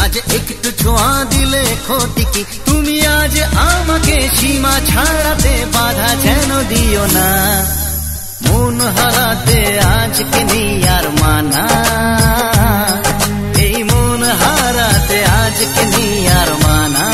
আজ একটু ছোঁয়া দিলে ক্ষতি কি, তুমি আজ আমাকে সীমা ছাড়াতে বাধা যেন দিও না। মন হারাতে আজকে নেই আর মানা, এই মন হারাতে আজকে নেই আর মানা।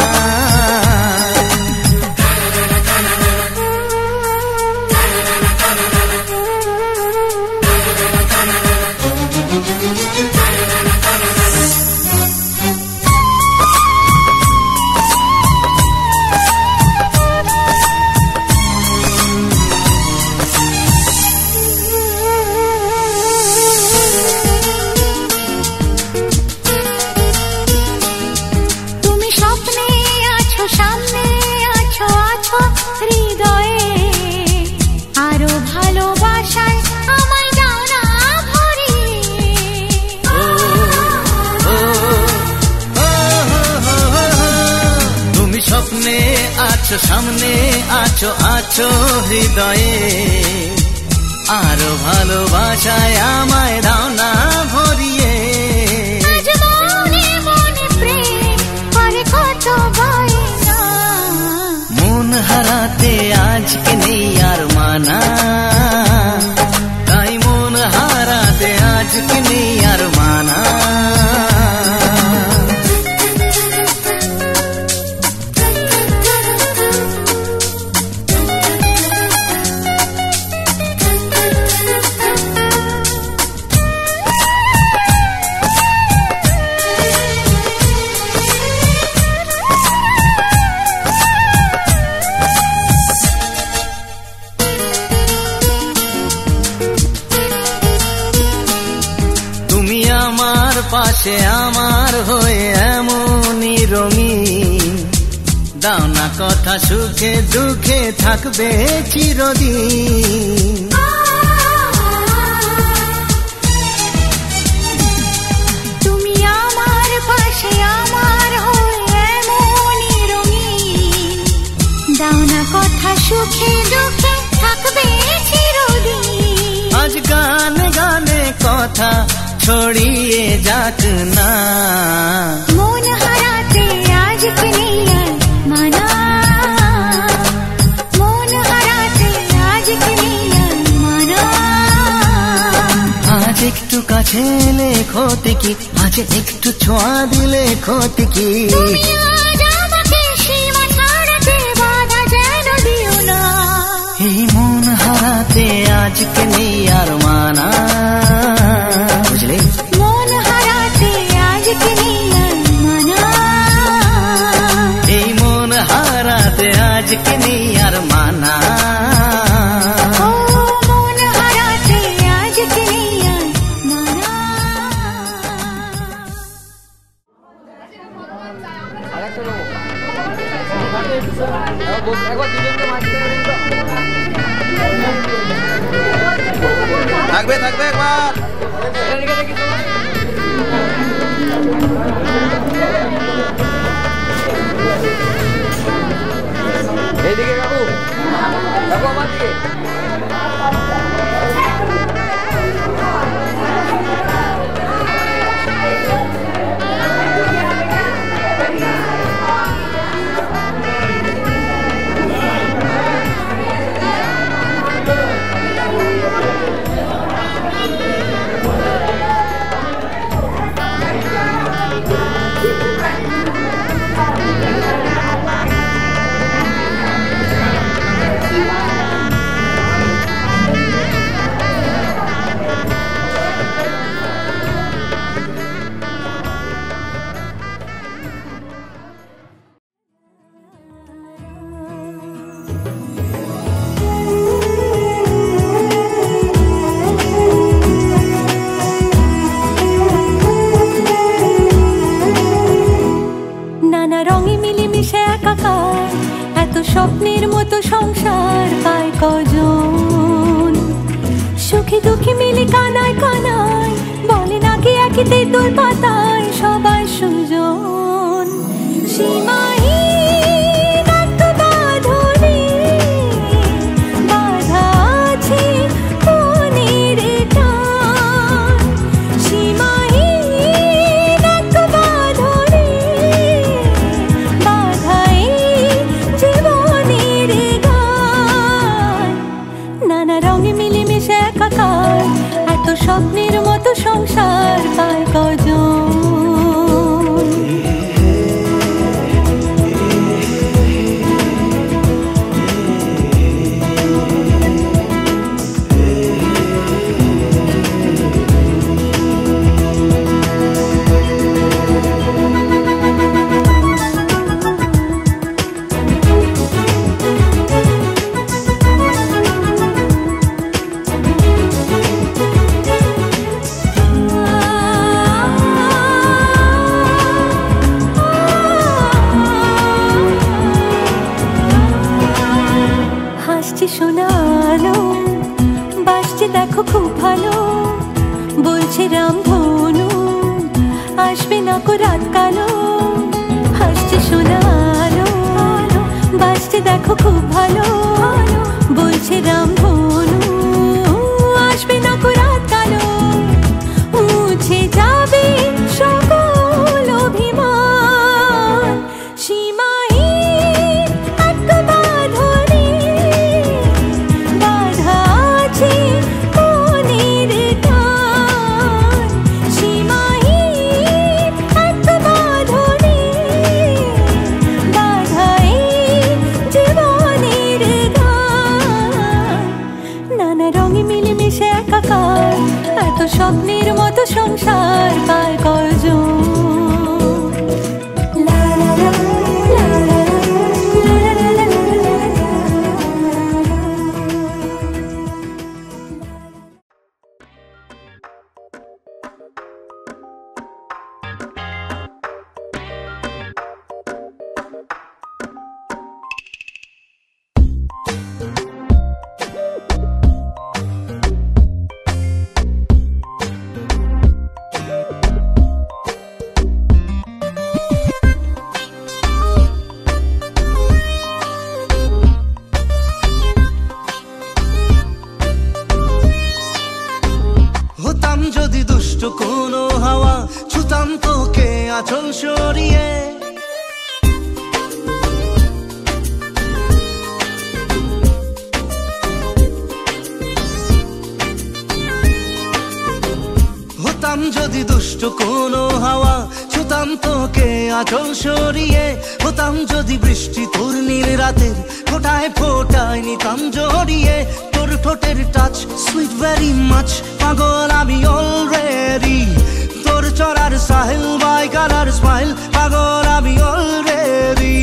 সামনে আছো আছো হৃদয়ে, আরো ভালোবাসায় আমায় দাও না ভরিয়ে। মন হারাতে আজকে নেই আর মানা, তাই মন হারাতে আজকে নেই আর মানা। পাশে আমার হয়ে এমনই রঙিন, দাও না কথা সুখে দুঃখে থাকবে চিরদিন। তুমি আমার পাশে আমার হয়ে এমনই রঙিন, দাও না কথা সুখে দুঃখে থাকবে চিরদিন। আজ গানে গানে কথা ছড়িয়ে যাক না, মন হারাতে আজকে নেই আর মানা, মন হারাতে আজকে নেই আর মানা। আজ একটু কাছে এলে ক্ষতি কি, আজ একটু ছোঁয়া দিলে ক্ষতি কি, তুমি আজ আমাকে সীমা ছাড়াতে বাধা যেন দিও না। এই মন হারাতে আজকে নেই আর মানা, বুঝলে? মন হারাতে আজকে নেই আর মানা, এই মন হারাতে আজকে নেই আর মানা। মন হারাতে আজকে নেই আর মানা। থাকবে থাকবে একবার এইদিকে কাকু, কাকু আমার দিকে। স্বপ্নের মতো সংসার পায় কজন? সুখে দুঃখে মিলে কানায় কানায় বলে নাকি একই তেঁতুল পাতায় সবাই সুজন। সীমাহীন এক বাঁধনে বাঁধা আছে মনের টান। সীমাহীন এক বাঁধনে বাঁধা এই জীবনের গান। নানা রঙে মিলেমিশে একাকার এত স্বপ্নের মতো সংসার পায় কজন? শোনালো বাসছে দেখো খুব ভালো, বলছে রামধনু আসবে না কো রাত কালো। হাসছে শোনালো বাসছে দেখো খুব ভালো, বলছে রামধনু আসবে না কো রাত কালো। মুছে যাবে সকল অভিমান। সীমাহীন এক বাঁধনে বাঁধা আছে মনের টান। সীমাহীন এক বাঁধনে বাঁধা এই জীবনের গান। নানা রঙে মিলেমিশে একাকার এত স্বপ্নের মতো সংসার পায় কজন? যদি দুষ্ট কোনো হাওয়া ছুতাম তোকে আঁচল সরিয়ে। হতাম যদি দুষ্ট কোনো হাওয়া ছুতাম তোকে আঁচল সরিয়ে। হতাম যদি বৃষ্টি তোর নীল রাতের ফোটায় ফোটায় নিতাম জড়িয়ে। তোর ঠোঁটের টাচ সুইট ভেরি মাচ, পাগল আমি অলরেডি। তোর চড়ার সাহেল বাই কালার স্মাইল, পাগল আমি অলরেডি।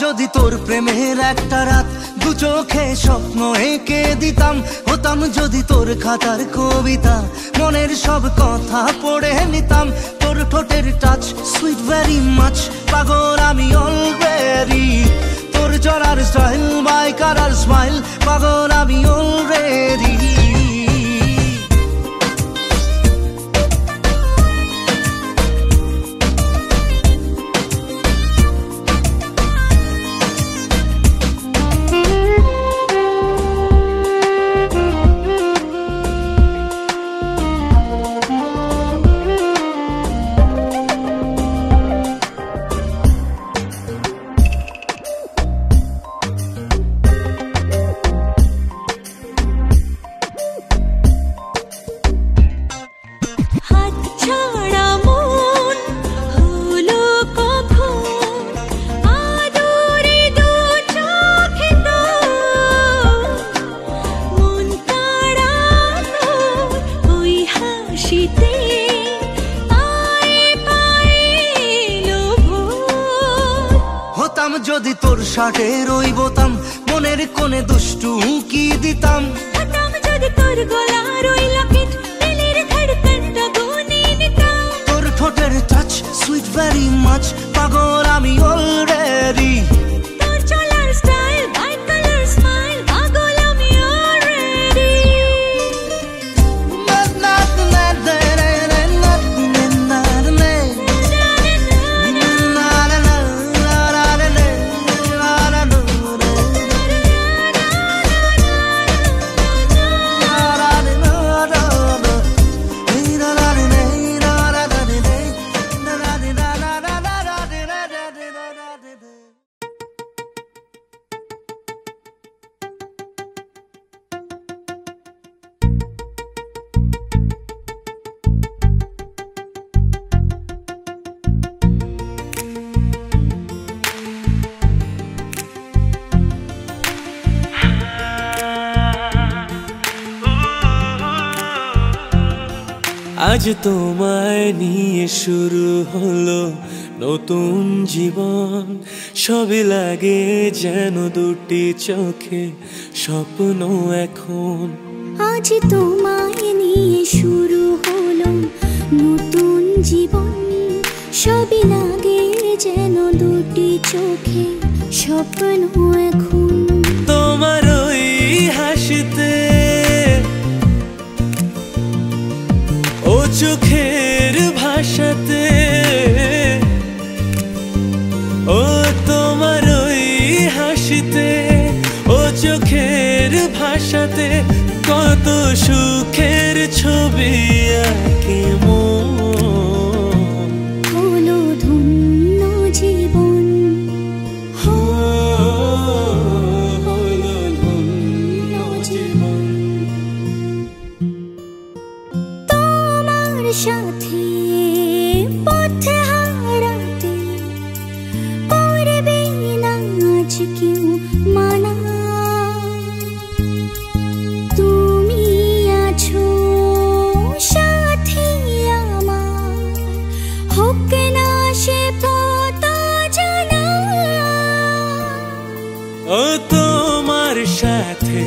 যদি তোর প্রেমের একটা রাত দু চোখে স্বপ্ন এঁকে দিতাম। হতাম যদি তোর খাতার কবিতা মনের সব কথা পড়ে নিতাম। তোর ঠোঁটের টাচ সুইট ভেরি মাচ, পাগল আমি অলরেডি। তোর চড়ার স্টাইল বাই কালার স্মাইল, পাগল আমি অলরেডি। যদি তোর শার্টের ওই বোতাম মনের কোণে দুষ্টু উকি দিতাম। হতাম যদি তোর গলার ওই লকেট দিলের ধড়কনটা গুনে নিতাম। তোর ঠোঁটের টাচ সুইট ভেরি মাচ পাগল আমি অলরেডি। তোর চলার স্টাইল ব্রাইট কালার স্মাইল পাগল আমি অলরেডি। আজ তোমায় নিয়ে শুরু হলো নতুন জীবন। সবই লাগে যেন দুটি চোখে স্বপ্ন এখন। আজ তোমায় নিয়ে শুরু হলো নতুন জীবন। সবই লাগে যেন দুটি চোখে স্বপ্ন এখন। তোমার ওই হাসিতে ও চোখের ভাষাতে, ও তোমার ওই হাসিতে ও চোখের ভাষাতে কত সুখের ছবি আঁকে মন। হলো ধন্য জীবন, হলো ধন্য জীবন। তোমার সাথে পথ হারাতে করবে না আজ কেউ মানা। তুমি আছো সাথী আমার, হোক না সে পথ জানা। ও তোমার সাথে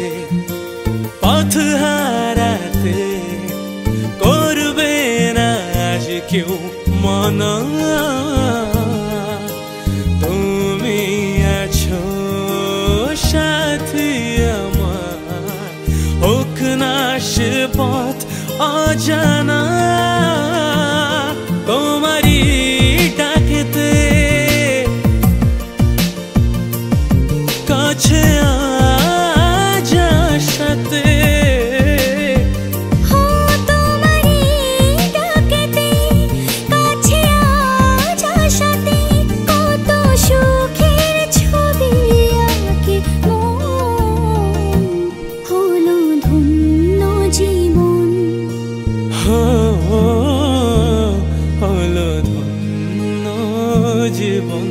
পথ হারাতে করবে না আজ কেউ মানা। তুমি আছো সাথী আমার, হোক না সে পথ অজানা। তোমারই ডাকেতে কাছে আজ সাথে, তোমারই ডাকেতে কাছে আজ সাথে কত সুখের ছবি আঁকে মন। হলো ধন্য জীবন, হলো ধন্য জীবন।